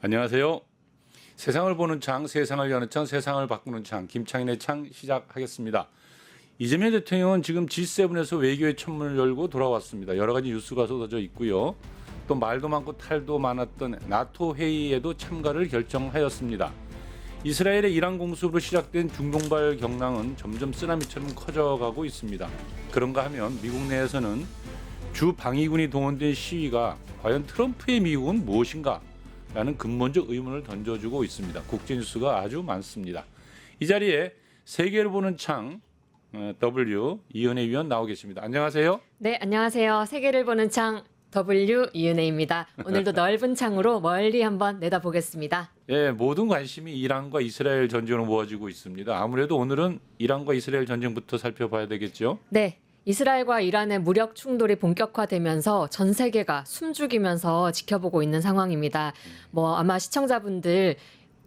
안녕하세요. 세상을 보는 창, 세상을 여는 창, 세상을 바꾸는 창, 김창인의 창 시작하겠습니다. 이재명 대통령은 지금 G7에서 외교의 천문을 열고 돌아왔습니다. 여러 가지 뉴스가 쏟아져 있고요. 또 말도 많고 탈도 많았던 나토 회의에도 참가를 결정하였습니다. 이스라엘의 이란 공습으로 시작된 중동발 경랑은 점점 쓰나미처럼 커져가고 있습니다. 그런가 하면 미국 내에서는 주 방위군이 동원된 시위가 과연 트럼프의 미국은 무엇인가? 라는 근본적 의문을 던져주고 있습니다. 국제뉴스가 아주 많습니다. 이 자리에 세계를 보는 창 W 이은혜 위원 나오 계십니다. 안녕하세요. 네, 안녕하세요. 세계를 보는 창 W 이은혜입니다. 오늘도 넓은 창으로 멀리 한번 내다보겠습니다. 예, 모든 관심이 이란과 이스라엘 전쟁으로 모아지고 있습니다. 아무래도 오늘은 이란과 이스라엘 전쟁부터 살펴봐야 되겠죠? 네. 이스라엘과 이란의 무력 충돌이 본격화되면서 전 세계가 숨죽이면서 지켜보고 있는 상황입니다. 아마 시청자분들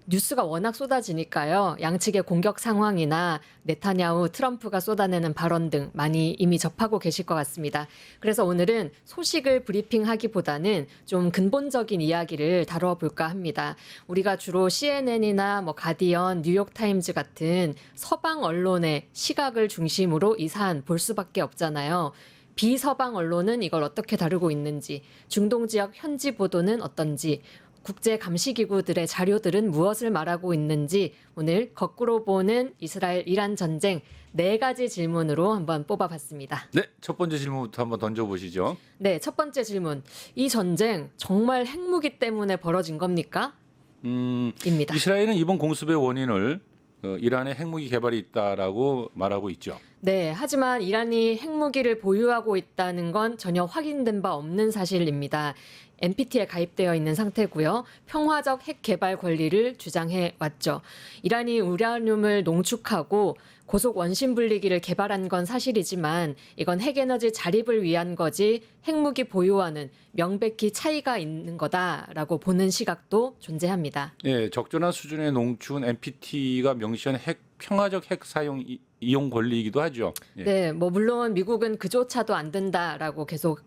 뉴스가 워낙 쏟아지니까요. 양측의 공격 상황이나 네타냐후, 트럼프가 쏟아내는 발언 등 많이 이미 접하고 계실 것 같습니다. 그래서 오늘은 소식을 브리핑하기보다는 좀 근본적인 이야기를 다뤄볼까 합니다. 우리가 주로 CNN이나 가디언, 뉴욕타임즈 같은 서방 언론의 시각을 중심으로 이 사안 볼 수밖에 없잖아요. 비서방 언론은 이걸 어떻게 다루고 있는지, 중동 지역 현지 보도는 어떤지, 국제감시기구들의 자료들은 무엇을 말하고 있는지 오늘 거꾸로 보는 이스라엘-이란 전쟁 4가지 질문으로 한번 뽑아봤습니다. 네, 첫 번째 질문부터 한번 던져보시죠. 네, 첫 번째 질문. 이 전쟁 정말 핵무기 때문에 벌어진 겁니까? 입니다. 이스라엘은 이번 공습의 원인을 이란의 핵무기 개발이 있다라고 말하고 있죠. 네, 하지만 이란이 핵무기를 보유하고 있다는 건 전혀 확인된 바 없는 사실입니다. NPT에 가입되어 있는 상태고요. 평화적 핵 개발 권리를 주장해 왔죠. 이란이 우라늄을 농축하고 고속 원심 분리기를 개발한 건 사실이지만 이건 핵에너지 자립을 위한 거지 핵무기 보유와는 명백히 차이가 있는 거다라고 보는 시각도 존재합니다. 네, 적절한 수준의 농축은 NPT가 명시한 평화적 핵 사용 이용 권리이기도 하죠. 예. 네, 물론 미국은 그조차도 안 된다라고 계속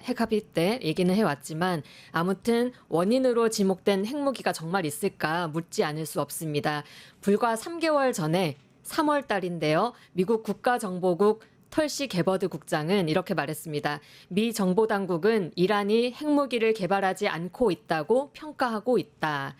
핵 합의 때 얘기는 해왔지만 아무튼 원인으로 지목된 핵무기가 정말 있을까 묻지 않을 수 없습니다. 불과 3개월 전에 3월 달인데요. 미국 국가정보국 털시 게버드 국장은 이렇게 말했습니다. 미 정보당국은 이란이 핵무기를 개발하지 않고 있다고 평가하고 있다.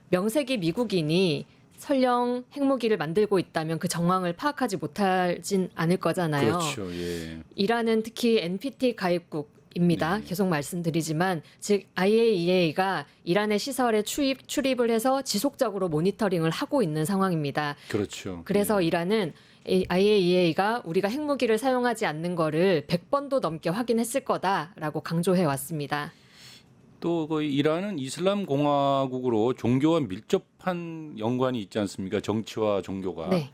명색이 미국인이 설령 핵무기를 만들고 있다면 그 정황을 파악하지 못하진 않을 거잖아요. 그렇죠. 예. 이란은 특히 NPT 가입국입니다. 네. 계속 말씀드리지만 즉 IAEA가 이란의 시설에 출입을 해서 지속적으로 모니터링을 하고 있는 상황입니다. 그렇죠. 그래서 예. 이란은 IAEA가 우리가 핵무기를 사용하지 않는 거를 100번도 넘게 확인했을 거다라고 강조해 왔습니다. 또 이란은 이슬람 공화국으로 종교와 밀접한 연관이 있지 않습니까? 정치와 종교가. 네.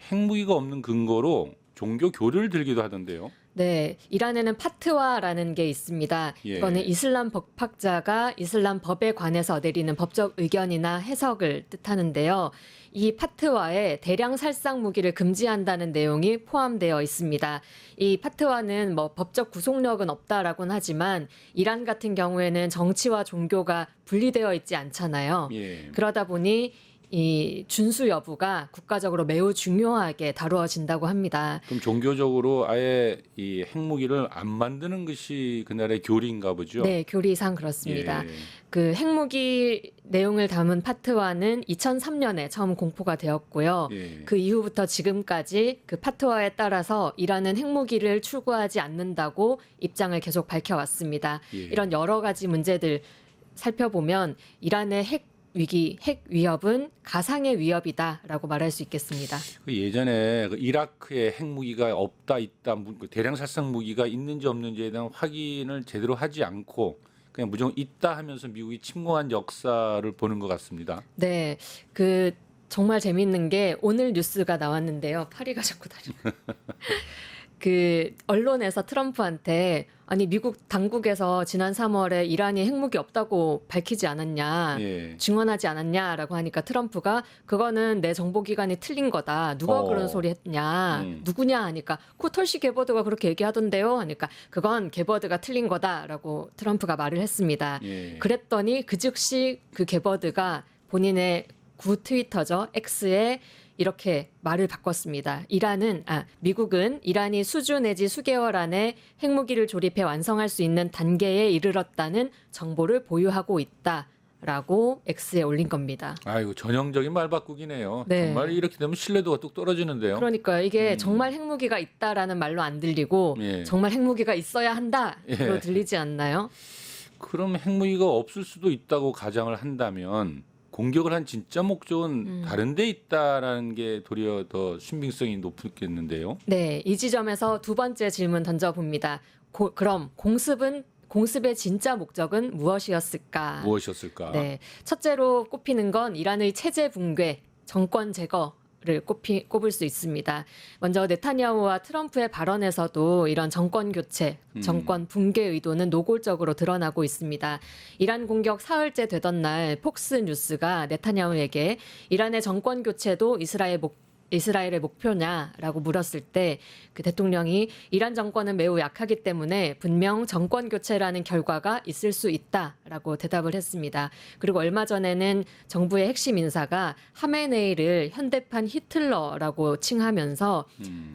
핵무기가 없는 근거로 종교 교류를 들기도 하던데요. 네, 이란에는 파트와라는 게 있습니다. 예. 이거는 이슬람 법학자가 이슬람 법에 관해서 내리는 법적 의견이나 해석을 뜻하는데요. 이 파트와에 대량 살상 무기를 금지한다는 내용이 포함되어 있습니다. 이 파트와는 법적 구속력은 없다라고는 하지만 이란 같은 경우에는 정치와 종교가 분리되어 있지 않잖아요. 예. 그러다 보니 이 준수 여부가 국가적으로 매우 중요하게 다루어진다고 합니다. 그럼 종교적으로 아예 이 핵무기를 안 만드는 것이 그날의 교리인가 보죠. 네, 교리상 그렇습니다. 예. 그 핵무기 내용을 담은 파트와는 2003년에 처음 공포가 되었고요. 예. 그 이후부터 지금까지 그 파트와에 따라서 이란은 핵무기를 출구하지 않는다고 입장을 계속 밝혀왔습니다. 예. 이런 여러 가지 문제들 살펴보면 이란의 핵 위협은 가상의 위협이다라고 말할 수 있겠습니다. 예전에 이라크에 핵무기가 없다 있다 대량 살상 무기가 있는지 없는지에 대한 확인을 제대로 하지 않고 그냥 무조건 있다 하면서 미국이 침공한 역사를 보는 것 같습니다. 네, 정말 재밌는 게 오늘 뉴스가 나왔는데요. 파리가 자꾸 다리. 그 언론에서 트럼프한테 아니 미국 당국에서 지난 3월에 이란이 핵무기 없다고 밝히지 않았냐, 예. 증언하지 않았냐라고 하니까 트럼프가 그거는 내 정보기관이 틀린 거다. 누가 그런 소리 했냐, 누구냐 하니까 그 털시 게버드가 그렇게 얘기하던데요 하니까 그건 게버드가 틀린 거다라고 트럼프가 말을 했습니다. 예. 그랬더니 그 즉시 그 게버드가 본인의 구 트위터죠, X에 이렇게 말을 바꿨습니다. 미국은 이란이 수주 내지 수개월 안에 핵무기를 조립해 완성할 수 있는 단계에 이르렀다는 정보를 보유하고 있다라고 X에 올린 겁니다. 아이고 전형적인 말 바꾸기네요. 네. 정말 이렇게 되면 신뢰도가 뚝 떨어지는데요. 그러니까 이게 정말 핵무기가 있다라는 말로 안 들리고 예. 정말 핵무기가 있어야 한다로 예. 들리지 않나요? 그럼 핵무기가 없을 수도 있다고 가정을 한다면 공격을 한 진짜 목적은 다른 데 있다라는 게 도리어 더 신빙성이 높겠는데요. 네, 이 지점에서 두 번째 질문 던져봅니다. 그럼 공습의 진짜 목적은 무엇이었을까? 무엇이었을까? 네, 첫째로 꼽히는 건 이란의 체제 붕괴, 정권 제거를 꼽을 수 있습니다. 먼저 네타냐후와 트럼프의 발언에서도 이런 정권 교체, 정권 붕괴 의도는 노골적으로 드러나고 있습니다. 이란 공격 사흘째 되던 날 폭스 뉴스가 네타냐후에게 이란의 정권 교체도 이스라엘의 목표냐라고 물었을 때 그 대통령이 이란 정권은 매우 약하기 때문에 분명 정권 교체라는 결과가 있을 수 있다라고 대답을 했습니다. 그리고 얼마 전에는 정부의 핵심 인사가 하메네이를 현대판 히틀러라고 칭하면서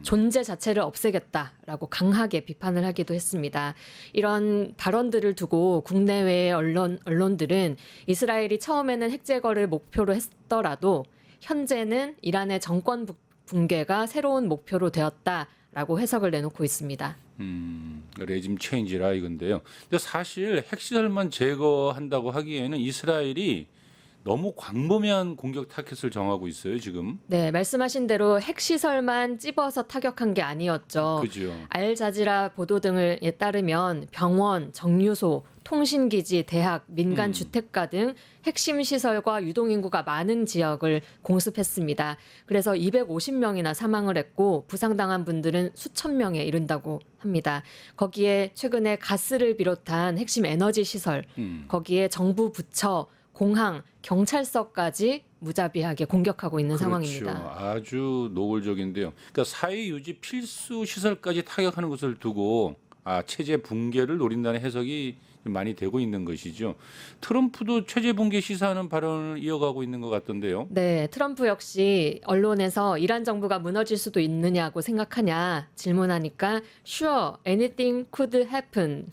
존재 자체를 없애겠다라고 강하게 비판을 하기도 했습니다. 이런 발언들을 두고 국내외의 언론들은 이스라엘이 처음에는 핵 제거를 목표로 했더라도 현재는 이란의 정권 붕괴가 새로운 목표로 되었다라고 해석을 내놓고 있습니다. 레짐 체인지라 이건데요. 근데 사실 핵시설만 제거한다고 하기에는 이스라엘이 너무 광범위한 공격 타켓을 정하고 있어요, 지금. 네, 말씀하신 대로 핵시설만 찝어서 타격한 게 아니었죠. 그죠. 알자지라 보도 등에 따르면 병원, 정유소, 통신기지, 대학, 민간 주택가 등 핵심 시설과 유동인구가 많은 지역을 공습했습니다. 그래서 250명이나 사망을 했고 부상당한 분들은 수천 명에 이른다고 합니다. 거기에 최근에 가스를 비롯한 핵심 에너지 시설, 거기에 정부 부처, 공항, 경찰서까지 무자비하게 공격하고 있는 그렇죠. 상황입니다. 아주 노골적인데요. 그러니까 사회 유지 필수 시설까지 타격하는 것을 두고 체제 붕괴를 노린다는 해석이 많이 되고 있는 것이죠. 트럼프도 체제 붕괴 시사하는 발언을 이어가고 있는 것 같던데요. 네, 트럼프 역시 언론에서 이란 정부가 무너질 수도 있느냐고 생각하냐 질문하니까 Sure, anything could happen.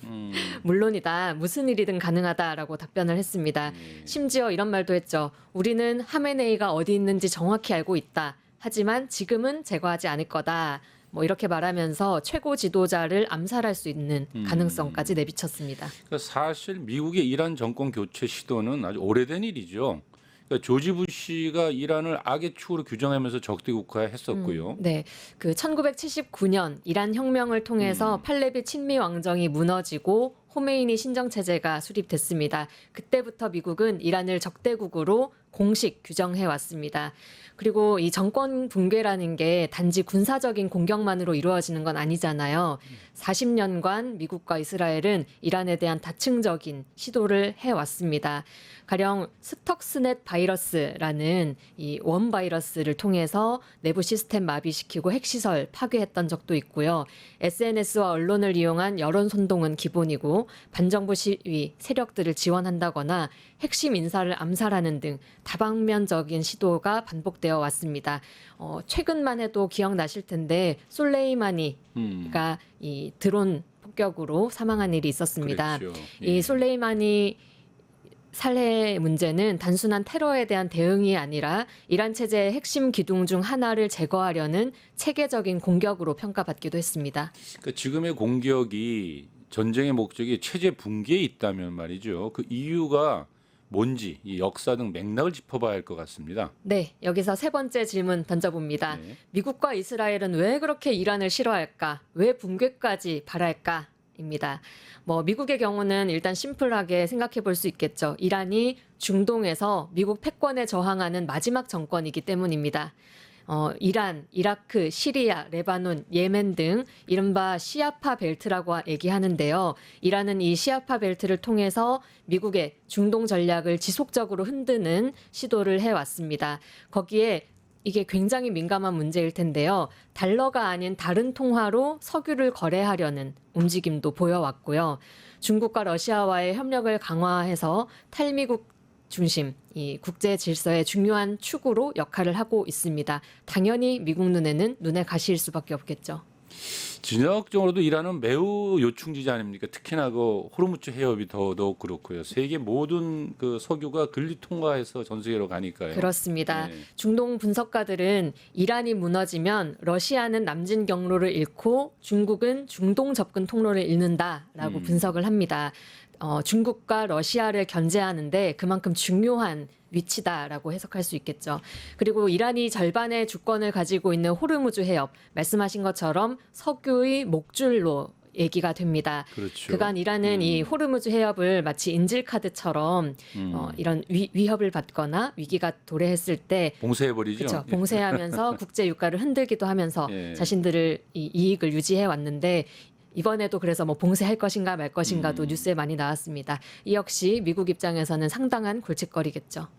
물론이다, 무슨 일이든 가능하다라고 답변을 했습니다. 심지어 이런 말도 했죠. 우리는 하메네이가 어디 있는지 정확히 알고 있다. 하지만 지금은 제거하지 않을 거다. 뭐 이렇게 말하면서 최고 지도자를 암살할 수 있는 가능성까지 내비쳤습니다. 그러니까 사실 미국의 이란 정권 교체 시도는 아주 오래된 일이죠. 그러니까 조지 부시가 이란을 악의 축으로 규정하면서 적대 국가했었고요. 네, 그 1979년 이란 혁명을 통해서 팔레비 친미 왕정이 무너지고 호메이니 신정 체제가 수립됐습니다. 그때부터 미국은 이란을 적대국으로 공식 규정해 왔습니다. 그리고 이 정권 붕괴라는 게 단지 군사적인 공격만으로 이루어지는 건 아니잖아요. 40년간 미국과 이스라엘은 이란에 대한 다층적인 시도를 해왔습니다. 가령 스톡스넷 바이러스라는 이 원 바이러스를 통해서 내부 시스템 마비시키고 핵시설 파괴했던 적도 있고요. SNS와 언론을 이용한 여론 선동은 기본이고 반정부 시위 세력들을 지원한다거나 핵심 인사를 암살하는 등 다방면적인 시도가 반복되어 왔습니다. 최근만 해도 기억나실 텐데 솔레이마니가 이 드론 폭격으로 사망한 일이 있었습니다. 그렇죠. 이 솔레이마니 살해 문제는 단순한 테러에 대한 대응이 아니라 이란 체제의 핵심 기둥 중 하나를 제거하려는 체계적인 공격으로 평가받기도 했습니다. 그러니까 지금의 공격이 전쟁의 목적이 체제 붕괴에 있다면 말이죠. 그 이유가 뭔지 이 역사 등 맥락을 짚어봐야 할 것 같습니다. 네, 여기서 세 번째 질문 던져봅니다. 네. 미국과 이스라엘은 왜 그렇게 이란을 싫어할까? 왜 붕괴까지 바랄까? 입니다. 미국의 경우는 일단 심플하게 생각해 볼 수 있겠죠. 이란이 중동에서 미국 패권에 저항하는 마지막 정권이기 때문입니다. 이란, 이라크, 시리아, 레바논, 예멘 등 이른바 시아파 벨트라고 얘기하는데요. 이란은 이 시아파 벨트를 통해서 미국의 중동 전략을 지속적으로 흔드는 시도를 해왔습니다. 거기에 이게 굉장히 민감한 문제일 텐데요. 달러가 아닌 다른 통화로 석유를 거래하려는 움직임도 보여왔고요. 중국과 러시아와의 협력을 강화해서 탈미국 중심 이 국제 질서의 중요한 축으로 역할을 하고 있습니다. 당연히 미국 눈에는 눈에 가시일 수밖에 없겠죠. 진영적으로도 이란은 매우 요충지지 아닙니까? 특히나 그 호르무즈 해협이 더더욱 그렇고요. 세계 모든 그 석유가 근리 통과해서 전 세계로 가니까요. 그렇습니다. 네. 중동 분석가들은 이란이 무너지면 러시아는 남진 경로를 잃고 중국은 중동 접근 통로를 잃는다라고 분석을 합니다. 중국과 러시아를 견제하는데 그만큼 중요한 위치다라고 해석할 수 있겠죠. 그리고 이란이 절반의 주권을 가지고 있는 호르무즈 해협, 말씀하신 것처럼 석유의 목줄로 얘기가 됩니다. 그렇죠. 그간 이란은 이 호르무즈 해협을 마치 인질카드처럼 이런 위협을 받거나 위기가 도래했을 때 봉쇄해버리죠. 그렇죠. 봉쇄하면서 국제 유가를 흔들기도 하면서 예. 자신들을 이 이익을 유지해 왔는데 이번에도 그래서 뭐 봉쇄할 것인가 말 것인가도 뉴스에 많이 나왔습니다. 이 역시 미국 입장에서는 상당한 골칫거리겠죠.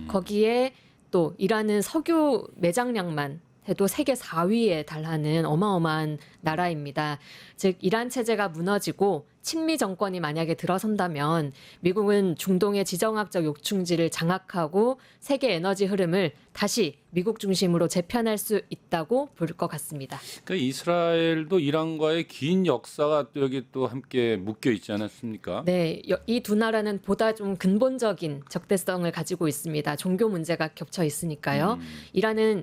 거기에 또 이란은 석유 매장량만 해도 세계 4위에 달하는 어마어마한 나라입니다. 즉 이란 체제가 무너지고 친미 정권이 만약에 들어선다면 미국은 중동의 지정학적 요충지를 장악하고 세계 에너지 흐름을 다시 미국 중심으로 재편할 수 있다고 볼 것 같습니다. 그러니까 이스라엘도 이란과의 긴 역사가 또 여기 또 함께 묶여 있지 않았습니까? 네, 이 두 나라는 보다 좀 근본적인 적대성을 가지고 있습니다. 종교 문제가 겹쳐 있으니까요. 이란은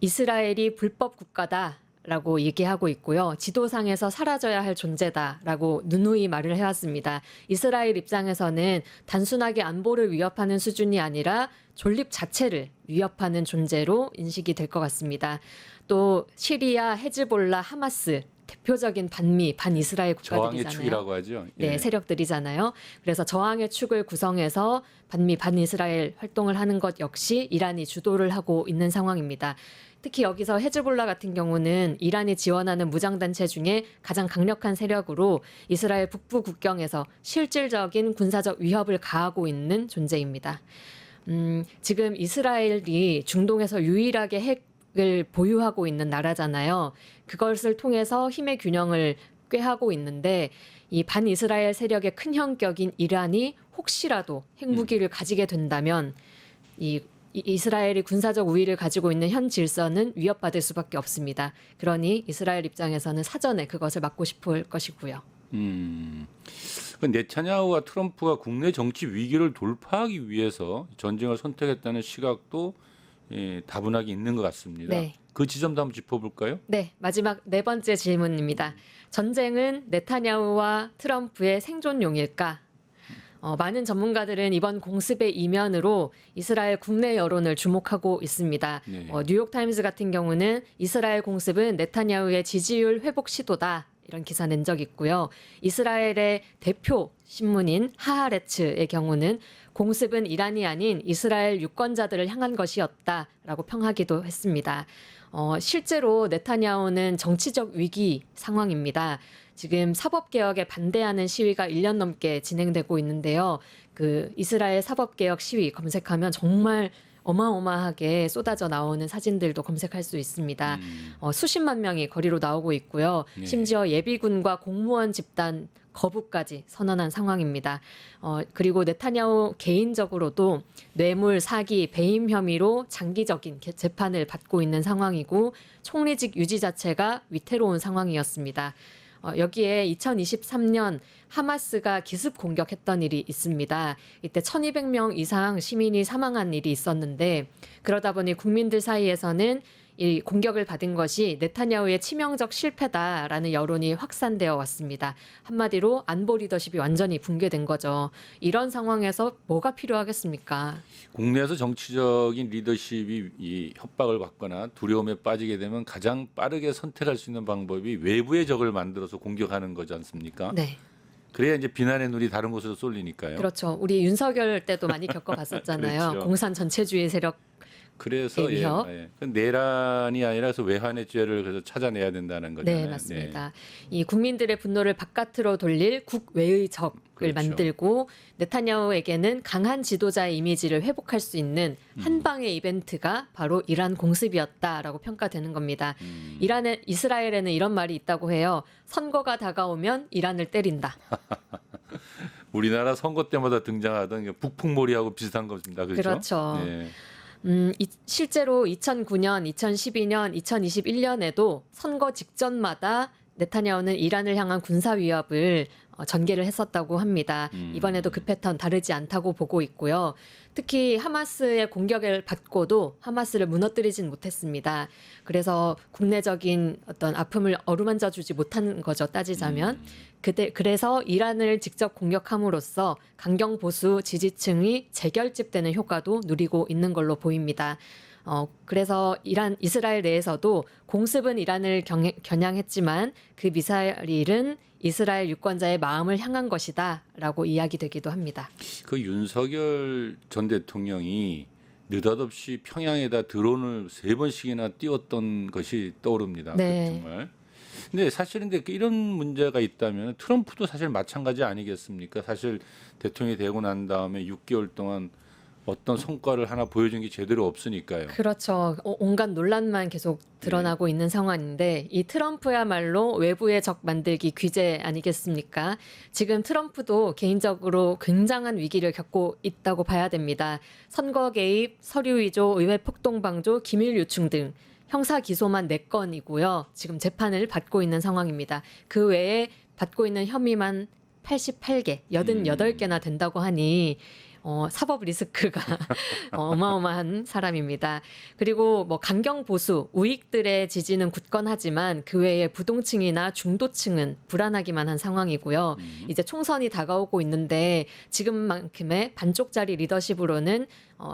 이스라엘이 불법 국가다라고 얘기하고 있고요. 지도상에서 사라져야 할 존재다라고 누누이 말을 해왔습니다. 이스라엘 입장에서는 단순하게 안보를 위협하는 수준이 아니라 존립 자체를 위협하는 존재로 인식이 될 것 같습니다. 또 시리아, 헤즈볼라, 하마스 대표적인 반미, 반이스라엘 저항의 국가들이잖아요. 축이라고 하죠. 네, 세력들이잖아요. 그래서 저항의 축을 구성해서 반미, 반이스라엘 활동을 하는 것 역시 이란이 주도를 하고 있는 상황입니다. 특히 여기서 헤즈볼라 같은 경우는 이란이 지원하는 무장단체 중에 가장 강력한 세력으로 이스라엘 북부 국경에서 실질적인 군사적 위협을 가하고 있는 존재입니다. 지금 이스라엘이 중동에서 유일하게 핵을 보유하고 있는 나라잖아요. 그것을 통해서 힘의 균형을 꾀하고 있는데 이 반이스라엘 세력의 큰 형격인 이란이 혹시라도 핵무기를 가지게 된다면 이 이스라엘이 군사적 우위를 가지고 있는 현 질서는 위협받을 수밖에 없습니다. 그러니 이스라엘 입장에서는 사전에 그것을 막고 싶을 것이고요. 그 네타냐후와 트럼프가 국내 정치 위기를 돌파하기 위해서 전쟁을 선택했다는 시각도 다분하게 있는 것 같습니다. 네. 그 지점도 한번 짚어볼까요? 네, 마지막 네 번째 질문입니다. 전쟁은 네타냐후와 트럼프의 생존용일까? 많은 전문가들은 이번 공습의 이면으로 이스라엘 국내 여론을 주목하고 있습니다. 네. 뉴욕타임스 같은 경우는 이스라엘 공습은 네타냐후의 지지율 회복 시도다. 이런 기사 낸 적 있고요. 이스라엘의 대표 신문인 하하레츠의 경우는 공습은 이란이 아닌 이스라엘 유권자들을 향한 것이었다라고 평하기도 했습니다. 실제로 네타냐후는 정치적 위기 상황입니다. 지금 사법개혁에 반대하는 시위가 1년 넘게 진행되고 있는데요. 그 이스라엘 사법개혁 시위 검색하면 정말 어마어마하게 쏟아져 나오는 사진들도 검색할 수 있습니다. 수십만 명이 거리로 나오고 있고요. 네. 심지어 예비군과 공무원 집단 거부까지 선언한 상황입니다. 그리고 네타냐후 개인적으로도 뇌물, 사기, 배임 혐의로 장기적인 재판을 받고 있는 상황이고 총리직 유지 자체가 위태로운 상황이었습니다. 여기에 2023년 하마스가 기습 공격했던 일이 있습니다. 이때 1,200명 이상 시민이 사망한 일이 있었는데 그러다 보니 국민들 사이에서는 이 공격을 받은 것이 네타냐후의 치명적 실패다라는 여론이 확산되어 왔습니다. 한마디로 안보 리더십이 완전히 붕괴된 거죠. 이런 상황에서 뭐가 필요하겠습니까? 국내에서 정치적인 리더십이 이 협박을 받거나 두려움에 빠지게 되면 가장 빠르게 선택할 수 있는 방법이 외부의 적을 만들어서 공격하는 거지 않습니까? 네. 그래야 이제 비난의 눈이 다른 곳으로 쏠리니까요. 그렇죠. 우리 윤석열 때도 많이 겪어봤었잖아요. 그렇죠. 공산 전체주의 세력 그래서 위협. 내란이 아니라서 외환의 죄를 그래서 찾아내야 된다는 거잖아요. 네, 맞습니다. 이 국민들의 분노를 바깥으로 돌릴 국외의 적을 그렇죠. 만들고 네타냐후에게는 강한 지도자의 이미지를 회복할 수 있는 한 방의 이벤트가 바로 이란 공습이었다라고 평가되는 겁니다. 이스라엘에는 이런 말이 있다고 해요. 선거가 다가오면 이란을 때린다. 우리나라 선거 때마다 등장하던 북풍몰이하고 비슷한 겁니다. 그렇죠? 그렇죠. 네. 실제로 2009년, 2012년, 2021년에도 선거 직전마다 네타냐후는 이란을 향한 군사 위협을 전개를 했었다고 합니다. 이번에도 그 패턴 다르지 않다고 보고 있고요. 특히 하마스의 공격을 받고도 하마스를 무너뜨리진 못했습니다. 그래서 국내적인 어떤 아픔을 어루만져 주지 못한 거죠, 따지자면. 그래서 이란을 직접 공격함으로써 강경 보수 지지층이 재결집되는 효과도 누리고 있는 걸로 보입니다. 그래서 이스라엘 내에서도 공습은 이란을 겨냥했지만 그 미사일은 이스라엘 유권자의 마음을 향한 것이다라고 이야기되기도 합니다. 그 윤석열 전 대통령이 느닷없이 평양에다 드론을 3번씩이나 띄웠던 것이 떠오릅니다. 네. 정말. 근데 사실은 이런 문제가 있다면 트럼프도 사실 마찬가지 아니겠습니까? 사실 대통령이 되고 난 다음에 6개월 동안 어떤 성과를 하나 보여준 게 제대로 없으니까요. 그렇죠. 온갖 논란만 계속 드러나고 있는 상황인데 이 트럼프야말로 외부의 적 만들기 귀재 아니겠습니까? 지금 트럼프도 개인적으로 굉장한 위기를 겪고 있다고 봐야 됩니다. 선거 개입, 서류 위조, 의회 폭동 방조, 기밀 유충 등 형사 기소만 4건이고요. 지금 재판을 받고 있는 상황입니다. 그 외에 받고 있는 혐의만 88개, 88개나 된다고 하니 사법 리스크가 어마어마한 사람입니다. 그리고 뭐 강경 보수, 우익들의 지지는 굳건하지만 그 외에 부동층이나 중도층은 불안하기만 한 상황이고요. 이제 총선이 다가오고 있는데 지금만큼의 반쪽짜리 리더십으로는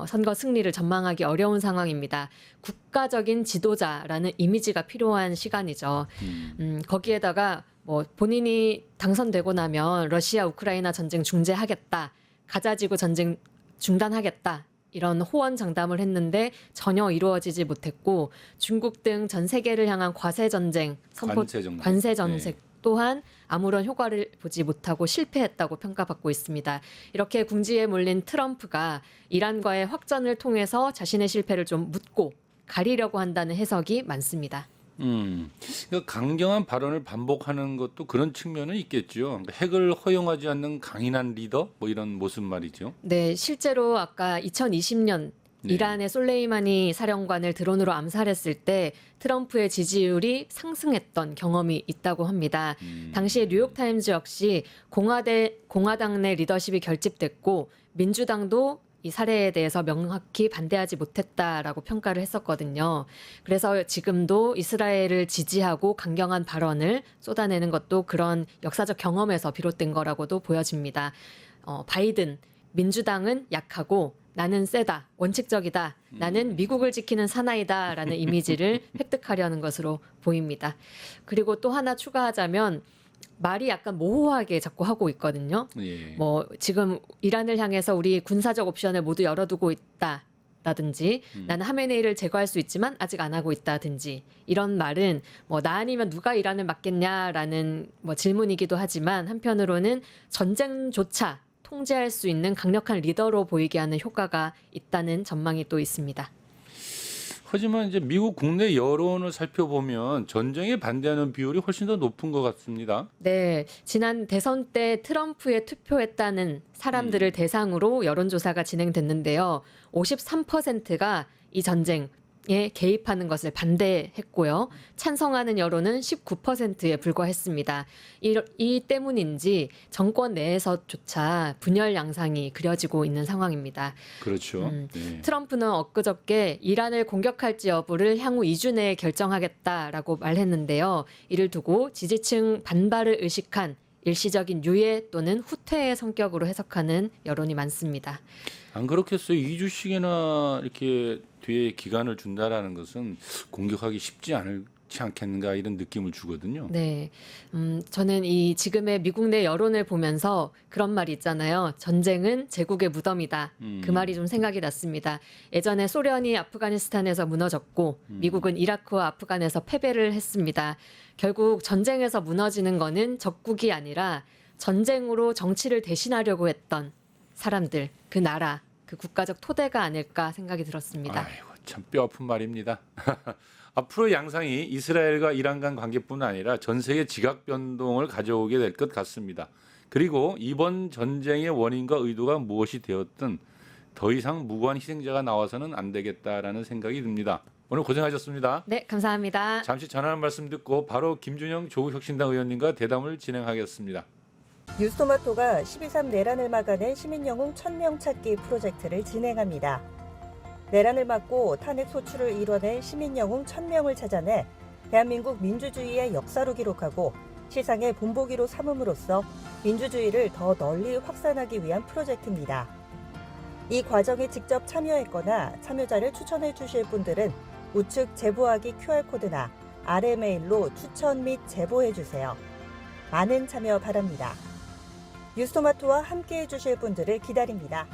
선거 승리를 전망하기 어려운 상황입니다. 국가적인 지도자라는 이미지가 필요한 시간이죠. 거기에다가 뭐 본인이 당선되고 나면 러시아 우크라이나 전쟁 중재하겠다. 가자지구 전쟁 중단하겠다. 이런 호언장담을 했는데 전혀 이루어지지 못했고 중국 등 전 세계를 향한 관세 정책 또한 아무런 효과를 보지 못하고 실패했다고 평가받고 있습니다. 이렇게 궁지에 몰린 트럼프가 이란과의 확전을 통해서 자신의 실패를 좀 묻고 가리려고 한다는 해석이 많습니다. 그러니까 강경한 발언을 반복하는 것도 그런 측면은 있겠죠. 그러니까 핵을 허용하지 않는 강인한 리더 뭐 이런 모습 말이죠. 네, 실제로 아까 2020년 네. 이란의 솔레이마니 사령관을 드론으로 암살했을 때 트럼프의 지지율이 상승했던 경험이 있다고 합니다. 당시에 뉴욕타임즈 역시 공화당 내 리더십이 결집됐고 민주당도 이 사례에 대해서 명확히 반대하지 못했다라고 평가를 했었거든요. 그래서 지금도 이스라엘을 지지하고 강경한 발언을 쏟아내는 것도 그런 역사적 경험에서 비롯된 거라고도 보여집니다. 바이든, 민주당은 약하고 나는 세다, 원칙적이다, 나는 미국을 지키는 사나이다라는 이미지를 획득하려는 것으로 보입니다. 그리고 또 하나 추가하자면 말이 약간 모호하게 자꾸 하고 있거든요. 예. 뭐 지금 이란을 향해서 우리 군사적 옵션을 모두 열어두고 있다라든지 나는 하메네이를 제거할 수 있지만 아직 안 하고 있다든지 이런 말은 뭐 나 아니면 누가 이란을 막겠냐라는 뭐 질문이기도 하지만 한편으로는 전쟁조차 통제할 수 있는 강력한 리더로 보이게 하는 효과가 있다는 전망이 또 있습니다. 하지만 이제 미국 국내 여론을 살펴보면 전쟁에 반대하는 비율이 훨씬 더 높은 것 같습니다. 네, 지난 대선 때 트럼프에 투표했다는 사람들을 대상으로 여론조사가 진행됐는데요. 53%가 이 전쟁에 개입하는 것을 반대했고요. 찬성하는 여론은 19%에 불과했습니다. 이 때문인지 정권 내에서조차 분열 양상이 그려지고 있는 상황입니다. 그렇죠. 네. 트럼프는 엊그저께 이란을 공격할지 여부를 향후 2주 내에 결정하겠다라고 말했는데요. 이를 두고 지지층 반발을 의식한 일시적인 유예 또는 후퇴의 성격으로 해석하는 여론이 많습니다. 안 그렇겠어요. 2주씩이나 이렇게 뒤에 기간을 준다라는 것은 공격하기 쉽지 않을 좋지 않겠는가 이런 느낌을 주거든요. 네. 저는 이 지금의 미국 내 여론을 보면서 그런 말이 있잖아요. 전쟁은 제국의 무덤이다. 그 말이 좀 생각이 났습니다. 예전에 소련이 아프가니스탄에서 무너졌고 미국은 이라크와 아프간에서 패배를 했습니다. 결국 전쟁에서 무너지는 거는 적국이 아니라 전쟁으로 정치를 대신하려고 했던 사람들, 그 나라, 그 국가적 토대가 아닐까 생각이 들었습니다. 아이고 참 뼈아픈 말입니다. 앞으로 양상이 이스라엘과 이란 간 관계뿐 아니라 전 세계 지각 변동을 가져오게 될 것 같습니다. 그리고 이번 전쟁의 원인과 의도가 무엇이 되었든 더 이상 무고한 희생자가 나와서는 안 되겠다라는 생각이 듭니다. 오늘 고생하셨습니다. 네, 감사합니다. 잠시 전하는 말씀 듣고 바로 김준영 조국혁신당 의원님과 대담을 진행하겠습니다. 뉴스토마토가 12.3 내란을 막아낸 시민영웅 1000명 찾기 프로젝트를 진행합니다. 내란을 막고 탄핵 소추를 이뤄낸 시민영웅 1000명을 찾아내 대한민국 민주주의의 역사로 기록하고 시상의 본보기로 삼음으로써 민주주의를 더 널리 확산하기 위한 프로젝트입니다. 이 과정에 직접 참여했거나 참여자를 추천해 주실 분들은 우측 제보하기 QR코드나 아래 메일로 추천 및 제보해 주세요. 많은 참여 바랍니다. 뉴스토마토와 함께해 주실 분들을 기다립니다.